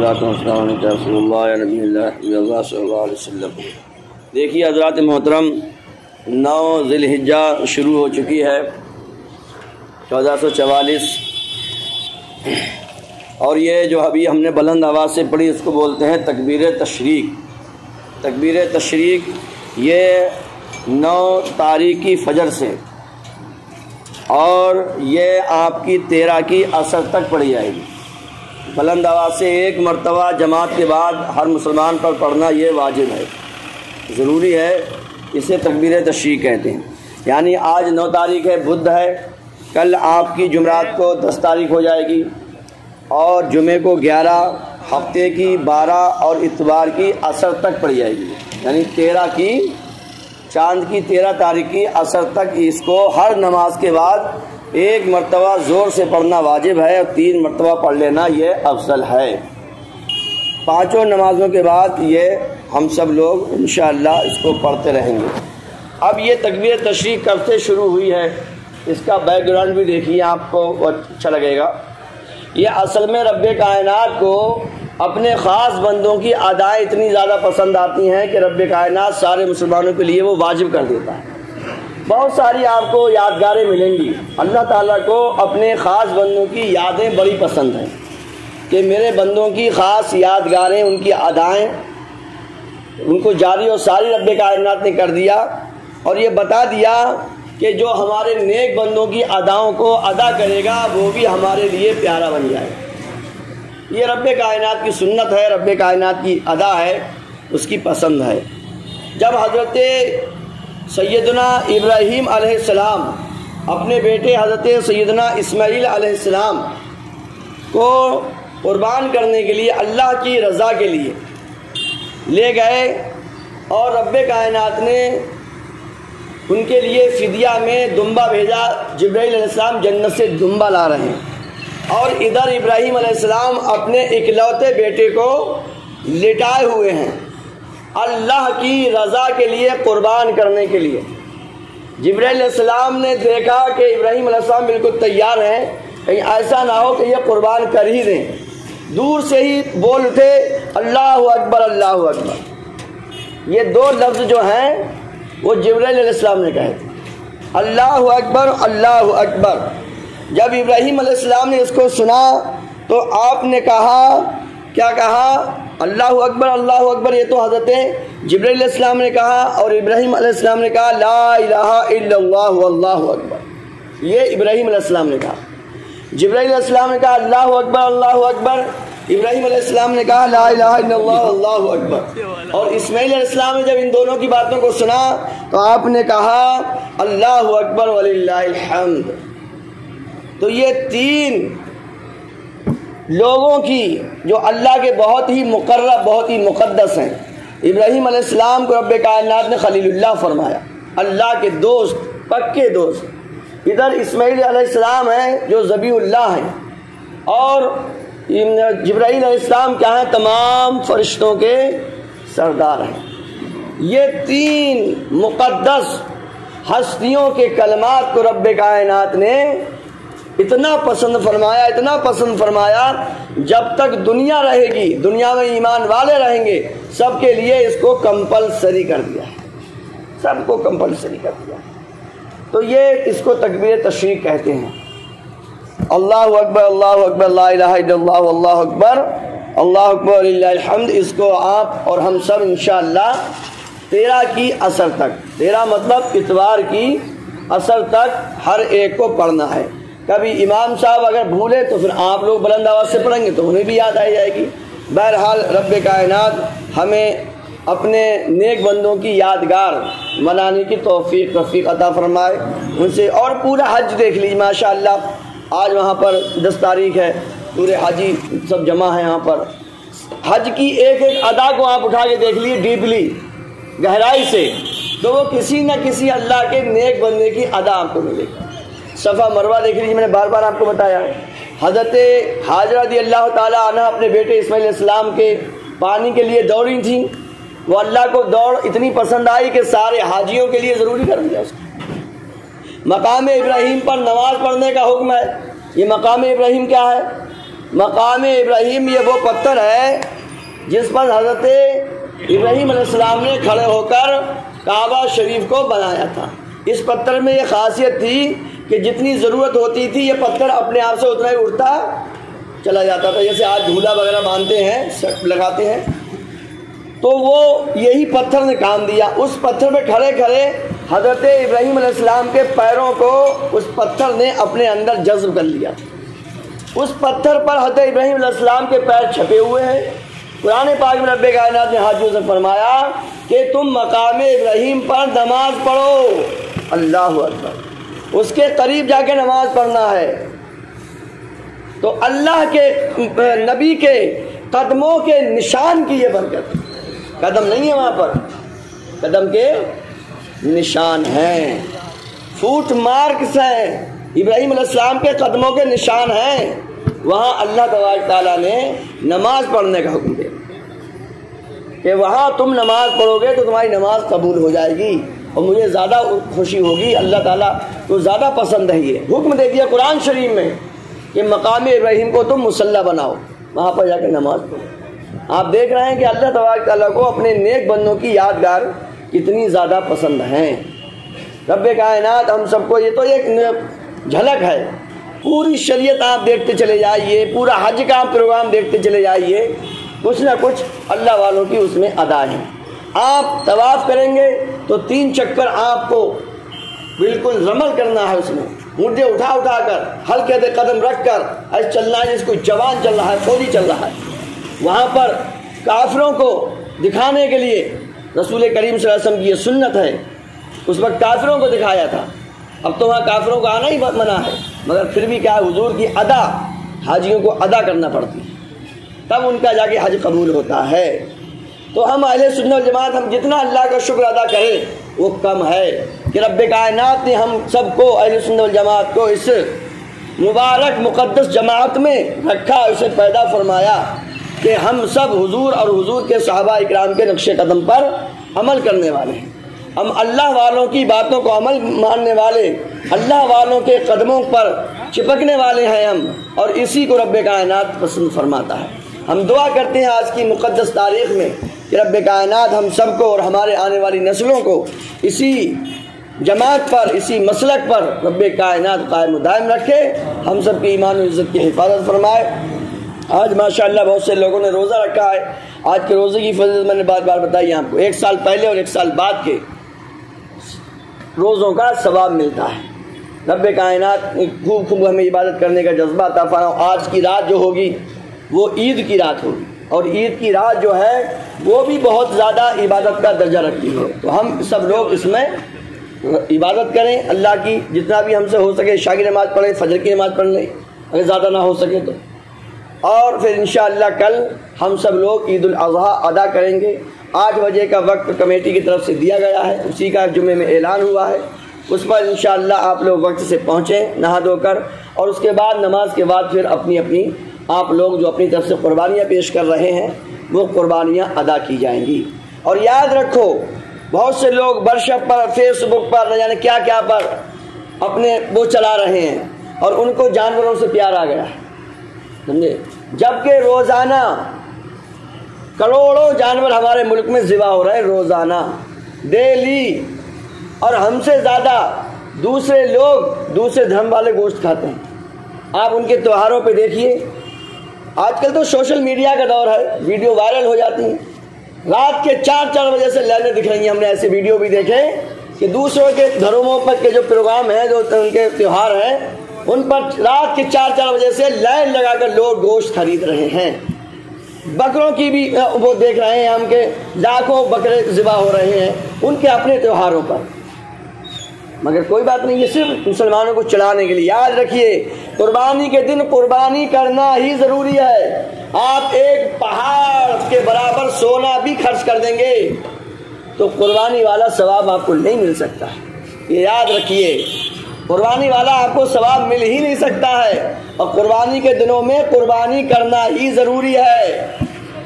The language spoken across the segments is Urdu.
والصلاۃ والسلام علی رسول اللہ نبی اللہ صلی اللہ علیہ وسلم۔ دیکھیے حضرات محترم، 9 ذی الحجہ شروع ہو چکی ہے 1444، اور یہ جو ابھی ہم نے بلند آواز سے پڑھی اس کو بولتے ہیں تکبیر تشریق۔ تکبیر تشریق یہ 9 تاریخ کی فجر سے اور یہ آپ کی 13 کی عصر تک پڑھی جائے گی۔ بلند آواز سے ایک مرتبہ جماعت کے بعد ہر مسلمان پر پڑھنا یہ واجب ہے، ضروری ہے، اسے تکبیر تشریق کہتے ہیں۔ یعنی آج 9 تاریخ ہے، بدھ ہے، کل آپ کی جمعرات کو 10 تاریخ ہو جائے گی، اور جمعے کو 11، ہفتے کی 12 اور اتوار کی عصر تک پڑھی جائے گی۔ یعنی 13 کی، چاند کی 13 تاریخ کی عصر تک اس کو ہر نماز کے بعد ایک مرتبہ زور سے پڑھنا واجب ہے، اور 3 مرتبہ پڑھ لینا یہ افضل ہے۔ 5 نمازوں کے بعد یہ ہم سب لوگ انشاءاللہ اس کو پڑھتے رہیں گے۔ اب یہ تکبیر تشریق کب سے شروع ہوئی ہے، اس کا بیک گراؤنڈ بھی دیکھیے، آپ کو اچھا لگے گا۔ یہ اصل میں رب کائنات کو اپنے خاص بندوں کی ادائیں اتنی زیادہ پسند آتی ہیں کہ رب کائنات سارے مسلمانوں کے لیے وہ واجب کر دیتا ہے۔ بہت ساری آپ کو یادگاریں ملیں گی۔ اللہ تعالیٰ کو اپنے خاص بندوں کی یادیں بڑی پسند ہیں کہ میرے بندوں کی خاص یادگاریں، ان کی ادائیں، ان کو جاری و ساری رب کائنات نے کر دیا، اور یہ بتا دیا کہ جو ہمارے نیک بندوں کی اداؤں کو ادا کرے گا وہ بھی ہمارے لیے پیارا بن جائے گا۔ یہ رب کائنات کی سنت ہے، رب کائنات کی ادا ہے، اس کی پسند ہے۔ جب حضرت سیدنا ابراہیم علیہ السلام اپنے بیٹے حضرت سیدنا اسماعیل علیہ السلام کو قربان کرنے کے لیے اللہ کی رضا کے لیے لے گئے، اور رب کائنات نے ان کے لیے فدیہ میں دمبا بھیجا۔ جبرائیل علیہ السلام جنت سے دمبا لا رہے ہیں، اور ادھر ابراہیم علیہ السلام اپنے اکلوتے بیٹے کو لٹائے ہوئے ہیں اللہ کی رضا کے لیے، قربان کرنے کے لیے۔ جبرائیل علیہ السلام نے دیکھا کہ ابراہیم علیہ السلام بالکل تیار ہیں، کہیں ایسا نہ ہو کہ یہ قربان کر ہی دیں۔ دور سے ہی بول اٹھے اللہ اکبر اللہ اکبر۔ یہ 2 لفظ جو ہیں وہ جبرائیل علیہ السلام نے کہے، اللہ اکبر اللہ اکبر۔ جب ابراہیم علیہ السلام نے اس کو سنا تو آپ نے کہا، کیا کہا؟ اللہ اکبر اللہ اکبر۔ یہ تو حضرت جبرائیل علیہ السلام نے کہا، اور ابراہیم علیہ السلام نے کہا لا الہ الا اللہ واللہ اکبر۔ یہ ابراہیم علیہ السلام نے کہا۔ جبرائیل علیہ السلام نے کہا اللہ اکبر اللہ اکبر، ابراہیم علیہ السلام نے کہا لا الہ الا اللہ واللہ اکبر۔ اور اسماعیل علیہ السلام نے جب ان دونوں کی باتوں کو سنا تو آپ نے کہا اللہ اکبر وللہ الحمد۔ تو یہ 3 لوگوں کی جو اللہ کے بہت ہی مقرب، بہت ہی مقدس ہیں۔ ابراہیم علیہ السلام کو رب کائنات نے خلیل اللہ فرمایا، اللہ کے دوست، پکے دوست۔ ادھر اسماعیل علیہ السلام ہیں جو ذبیح اللہ ہیں، اور جبرائیل علیہ السلام کیا ہیں؟ تمام فرشتوں کے سردار ہیں۔ یہ 3 مقدس ہستیوں کے کلمات کو رب کائنات نے اتنا پسند فرمایا، اتنا پسند فرمایا، جب تک دنیا رہے گی، دنیا میں ایمان والے رہیں گے، سب کے لیے اس کو کمپلسری کر دیا ہے، سب کو کمپلسری کر دیا۔ تو یہ اس کو تکبیر تشریق کہتے ہیں۔ اللہ اکبر اللہ اکبر لا الہ الا اللہ واللہ اکبر اللہ اکبر وللہ الحمد۔ اس کو آپ اور ہم سب انشاءاللہ 13 کی عصر تک، 13 مطلب اتوار کی عصر تک ہر ایک کو پڑھنا ہے۔ کبھی امام صاحب اگر بھولے تو پھر آپ لوگ بلند آواز سے پڑھیں گے تو انہیں بھی یاد آ جائے گی۔ بہرحال رب کائنات ہمیں اپنے نیک بندوں کی یادگار منانے کی توفیق عطا فرمائے ان سے۔ اور پورا حج دیکھ لیجیے ماشاءاللہ، آج وہاں پر 10 تاریخ ہے، پورے حاجی سب جمع ہیں یہاں پر۔ حج کی ایک ایک ادا کو آپ اٹھا کے دیکھ لیجیے ڈیپلی، گہرائی سے، تو وہ کسی نہ کسی اللہ کے نیک بندے کی ادا آپ کو ملے گی۔ صفا مروہ دیکھ لیجیے، میں نے بار بار آپ کو بتایا، حضرت حاجرہ رضی اللہ تعالیٰ عنہ اپنے بیٹے اسماعیل علیہ السلام کے پانی کے لیے دوڑی تھیں، وہ اللہ کو دوڑ اتنی پسند آئی کہ سارے حاجیوں کے لیے ضروری کر دیا اس کو۔ مقام ابراہیم پر نماز پڑھنے کا حکم ہے۔ یہ مقام ابراہیم کیا ہے؟ مقام ابراہیم یہ وہ پتھر ہے جس پر حضرت ابراہیم علیہ السلام نے کھڑے ہو کر کعبہ شریف کو بنایا تھا۔ اس پتھر میں یہ خاصیت تھی کہ جتنی ضرورت ہوتی تھی یہ پتھر اپنے آپ سے اتنا ہی اڑتا چلا جاتا تھا۔ جیسے آج جھولا وغیرہ باندھتے ہیں، سٹ لگاتے ہیں، تو وہ یہی پتھر نے کام دیا۔ اس پتھر پہ کھڑے کھڑے حضرت ابراہیم علیہ السلام کے پیروں کو اس پتھر نے اپنے اندر جذب کر لیا۔ اس پتھر پر حضرت ابراہیم علیہ السلام کے پیر چھپے ہوئے ہیں۔ قرآن پاک میں رب کائنات نے حاجیوں سے فرمایا کہ تم مقام ابراہیم پر نماز پڑھو۔ اللہ اکبر، اس کے قریب جا کے نماز پڑھنا ہے۔ تو اللہ کے نبی کے قدموں کے نشان کی یہ برکت، قدم نہیں ہے وہاں پر، قدم کے نشان ہیں، فوٹ مارکس ہیں، ابراہیم علیہ السلام کے قدموں کے نشان ہیں۔ وہاں اللہ تبارک تعالیٰ نے نماز پڑھنے کا حکم دیا کہ وہاں تم نماز پڑھو گے تو تمہاری نماز قبول ہو جائے گی اور مجھے زیادہ خوشی ہوگی، اللہ تعالیٰ کو زیادہ پسند ہے۔ یہ حکم دے دیا قرآن شریف میں کہ مقام ابراہیم کو تم مصلی بناؤ، وہاں پر جا کے نماز پڑھو۔ آپ دیکھ رہے ہیں کہ اللہ تبارک تعالیٰ کو اپنے نیک بندوں کی یادگار کتنی زیادہ پسند ہیں۔ رب کائنات ہم سب کو، یہ تو ایک جھلک ہے، پوری شریعت آپ دیکھتے چلے جائیے، پورا حج کا پروگرام دیکھتے چلے جائیے، کچھ نہ کچھ اللہ والوں کی اس میں ادا ہے۔ آپ طواف کریں گے تو 3 چکر آپ کو بالکل رمل کرنا ہے، اس میں مردے اٹھا اٹھا کر، ہلکے سے قدم رکھ کر ایسے چلنا ہے جس کو جوان چل رہا ہے، فوجی چل رہا ہے۔ وہاں پر کافروں کو دکھانے کے لیے رسول کریم صلی اللہ علیہ وسلم کی یہ سنت ہے، اس وقت کافروں کو دکھایا تھا، اب تو وہاں کافروں کو آنا ہی منع ہے، مگر پھر بھی کیا ہے، حضور کی ادا حاجیوں کو ادا کرنا پڑتی ہے، تب ان کا جا کے حج قبول ہوتا ہے۔ تو ہم اہل سنت والجماعت، ہم جتنا اللہ کا شکر ادا کریں وہ کم ہے کہ رب کائنات نے ہم سب کو اہل سنت والجماعت کو اس مبارک مقدس جماعت میں رکھا، اسے پیدا فرمایا کہ ہم سب حضور اور حضور کے صحابہ اکرام کے نقش قدم پر عمل کرنے والے ہیں۔ ہم اللہ والوں کی باتوں کو عمل ماننے والے، اللہ والوں کے قدموں پر چپکنے والے ہیں ہم، اور اسی کو رب کائنات پسند فرماتا ہے۔ ہم دعا کرتے ہیں آج کی مقدس تاریخ میں کہ رب کائنات ہم سب کو اور ہمارے آنے والی نسلوں کو اسی جماعت پر، اسی مسلک پر رب کائنات قائم و دائم رکھے، ہم سب کی ایمان و عزت کی حفاظت فرمائے۔ آج ماشاءاللہ بہت سے لوگوں نے روزہ رکھا ہے۔ آج کے روزے کی فضیلت میں نے بار بار بتائی آپ کو، 1 سال پہلے اور 1 سال بعد کے روزوں کا ثواب ملتا ہے۔ رب کائنات خوب خوب ہمیں عبادت کرنے کا جذبہ عطا فرمائے۔ آج کی رات جو ہوگی وہ عید کی رات ہوگی، اور عید کی رات جو ہے وہ بھی بہت زیادہ عبادت کا درجہ رکھتی ہے، تو ہم سب لوگ اس میں عبادت کریں اللہ کی، جتنا بھی ہم سے ہو سکے عشاء کی نماز پڑھیں، فجر کی نماز پڑھ لیں اگر زیادہ نہ ہو سکے تو، اور پھر انشاءاللہ کل ہم سب لوگ عید الاضحیٰ ادا کریں گے۔ 8 بجے کا وقت کمیٹی کی طرف سے دیا گیا ہے، اسی کا جمعے میں اعلان ہوا ہے، اس پر انشاءاللہ آپ لوگ وقت سے پہنچیں نہا دھو کر، اور اس کے بعد نماز کے بعد پھر اپنی اپنی آپ لوگ جو اپنی طرف سے قربانیاں پیش کر رہے ہیں وہ قربانیاں ادا کی جائیں گی۔ اور یاد رکھو بہت سے لوگ برشپ پر، فیس بک پر، نہ جانے کیا کیا پر اپنے وہ چلا رہے ہیں، اور ان کو جانوروں سے پیار آ گیا ہے، سمجھے، جبکہ روزانہ کروڑوں جانور ہمارے ملک میں ذبح ہو رہے ہیں، روزانہ ڈیلی، اور ہم سے زیادہ دوسرے لوگ، دوسرے دھرم والے گوشت کھاتے ہیں۔ آپ ان کے تہواروں پہ دیکھیے، آج کل تو سوشل میڈیا کا دور ہے، ویڈیو وائرل ہو جاتی ہیں، رات کے 4 بجے سے لائنیں دکھ رہی ہیں۔ ہم نے ایسے ویڈیو بھی دیکھے کہ دوسروں کے دھرموں پر کے جو پروگرام ہیں، جو ان کے تہوار ہیں، ان پر رات کے 4 بجے سے لائن لگا کر لوگ گوشت خرید رہے ہیں۔ بکروں کی بھی وہ دیکھ رہے ہیں ہم کہ لاکھوں بکرے ذبح ہو رہے ہیں ان کے اپنے تہواروں پر، مگر کوئی بات نہیں، یہ صرف مسلمانوں کو چڑھانے کے لیے۔ یاد رکھیے قربانی کے دن قربانی کرنا ہی ضروری ہے۔ آپ ایک پہاڑ کے برابر سونا بھی خرچ کر دیں گے تو قربانی والا ثواب آپ کو نہیں مل سکتا، یہ یاد رکھیے، قربانی والا آپ کو ثواب مل ہی نہیں سکتا ہے، اور قربانی کے دنوں میں قربانی کرنا ہی ضروری ہے۔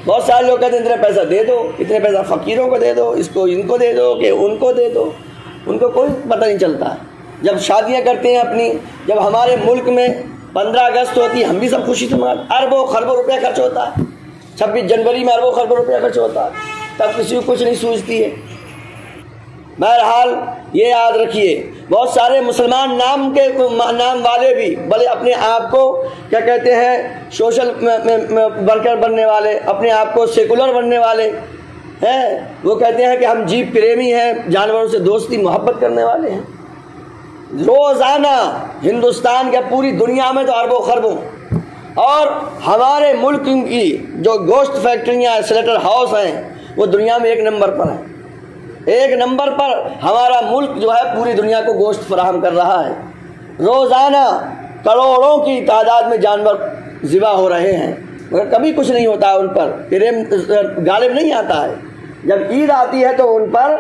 بہت سارے لوگ کہتے ہیں اتنے پیسہ دے دو، اتنے پیسہ فقیروں کو دے دو، اس کو ان کو دے دو کہ ان کو دے دو، ان کو کوئی پتہ نہیں چلتا ہے۔ جب شادیاں کرتے ہیں اپنی، جب ہمارے ملک میں 15 اگست ہوتی ہے ہم بھی سب خوشی سے مناتے، اربوں خربوں روپیہ خرچ ہوتا ہے، 26 جنوری میں اربوں خربوں روپیہ خرچ ہوتا ہے، تب کسی کو کچھ نہیں سوچتی ہے۔ بہرحال یہ یاد رکھیے، بہت سارے مسلمان نام والے بھی بلے اپنے آپ کو کیا کہتے ہیں سوشل ورکر بننے والے، اپنے آپ کو سیکولر بننے والے ہیں، وہ کہتے ہیں کہ ہم جیو پریمی ہیں، جانوروں سے دوستی محبت کرنے والے ہیں۔ روزانہ ہندوستان کے پوری دنیا میں تو اربوں خربوں، اور ہمارے ملک کی جو گوشت فیکٹریاں سلیٹر ہاؤس ہیں وہ دنیا میں 1 نمبر پر ہیں، 1 نمبر پر ہمارا ملک جو ہے پوری دنیا کو گوشت فراہم کر رہا ہے۔ روزانہ کروڑوں کی تعداد میں جانور ذبح ہو رہے ہیں، مگر کبھی کچھ نہیں ہوتا ہے، ان پر پریم غالب نہیں آتا ہے۔ جب عید آتی ہے تو ان پر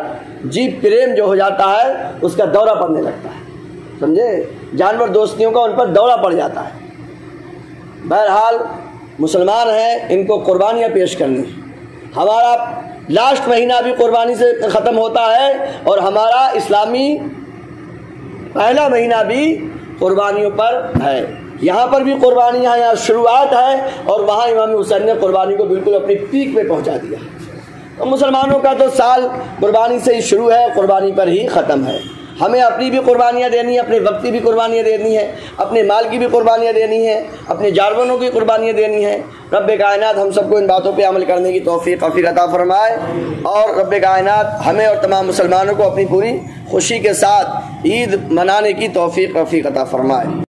جیب پریم جو ہو جاتا ہے اس کا دورہ پڑنے لگتا ہے، سمجھے، جانور دوستیوں کا ان پر دورہ پڑ جاتا ہے۔ بہرحال مسلمان ہیں، ان کو قربانیاں پیش کرنی، ہمارا لاسٹ مہینہ بھی قربانی سے ختم ہوتا ہے اور ہمارا اسلامی پہلا مہینہ بھی قربانیوں پر ہے۔ یہاں پر بھی قربانیاں ہیں، یہاں شروعات ہے، اور وہاں امام حسین نے قربانی کو بالکل اپنی پیک پہ پہنچا دیا۔ تو مسلمانوں کا تو سال قربانی سے ہی شروع ہے، قربانی پر ہی ختم ہے۔ ہمیں اپنی بھی قربانیاں دینی ہیں، اپنے وقت کی بھی قربانیاں دینی ہیں، اپنے مال کی بھی قربانیاں دینی ہیں، اپنے جانوروں کی قربانیاں دینی ہیں۔ رب کائنات ہم سب کو ان باتوں پہ عمل کرنے کی توفیق عطا فرمائے، اور رب کائنات ہمیں اور تمام مسلمانوں کو اپنی پوری خوشی کے ساتھ عید منانے کی توفیق عطا فرمائے۔